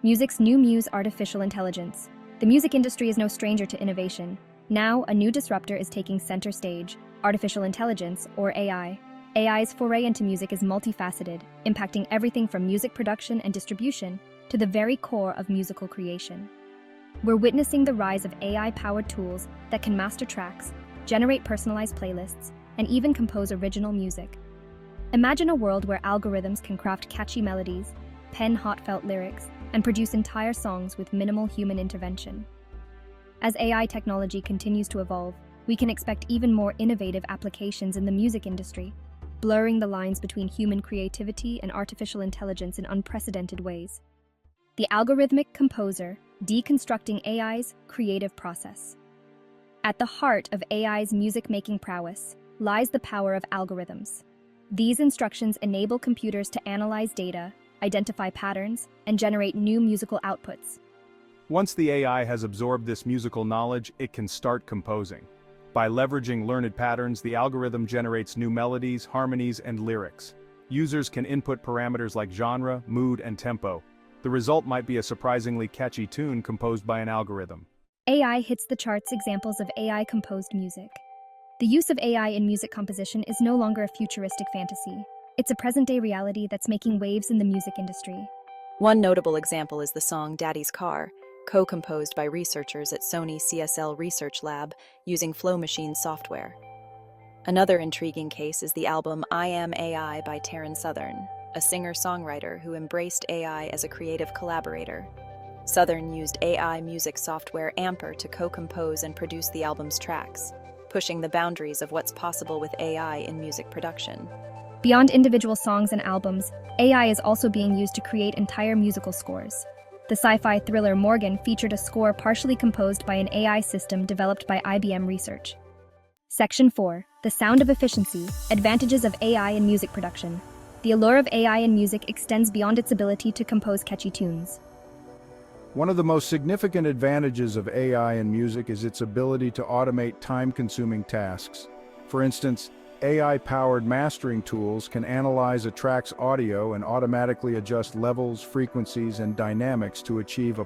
music's new muse, artificial intelligence. The music industry is no stranger to innovation. Now, a new disruptor is taking center stage, artificial intelligence, or AI. AI's foray into music is multifaceted, impacting everything from music production and distribution to the very core of musical creation. We're witnessing the rise of AI-powered tools that can master tracks, generate personalized playlists, and even compose original music. Imagine a world where algorithms can craft catchy melodies, pen heartfelt lyrics, and produce entire songs with minimal human intervention. As AI technology continues to evolve, we can expect even more innovative applications in the music industry, blurring the lines between human creativity and artificial intelligence in unprecedented ways. The algorithmic composer, deconstructing AI's creative process. At the heart of AI's music-making prowess lies the power of algorithms. These instructions enable computers to analyze data, identify patterns, and generate new musical outputs. Once the AI has absorbed this musical knowledge, it can start composing. By leveraging learned patterns, the algorithm generates new melodies, harmonies, and lyrics. Users can input parameters like genre, mood, and tempo. The result might be a surprisingly catchy tune composed by an algorithm. AI hits the charts. Examples of AI-composed music. The use of AI in music composition is no longer a futuristic fantasy. It's a present-day reality that's making waves in the music industry. One notable example is the song Daddy's Car, co-composed by researchers at Sony CSL Research Lab using Flow Machine software. Another intriguing case is the album I Am AI by Taryn Southern, a singer-songwriter who embraced AI as a creative collaborator. Southern used AI music software Amper to co-compose and produce the album's tracks, pushing the boundaries of what's possible with AI in music production. Beyond individual songs and albums, AI is also being used to create entire musical scores. The sci-fi thriller Morgan featured a score partially composed by an AI system developed by IBM Research. Section 4. The Sound of Efficiency, Advantages of AI in Music Production. The allure of AI in music extends beyond its ability to compose catchy tunes. One of the most significant advantages of AI in music is its ability to automate time-consuming tasks. For instance, AI-powered mastering tools can analyze a track's audio and automatically adjust levels, frequencies, and dynamics to achieve a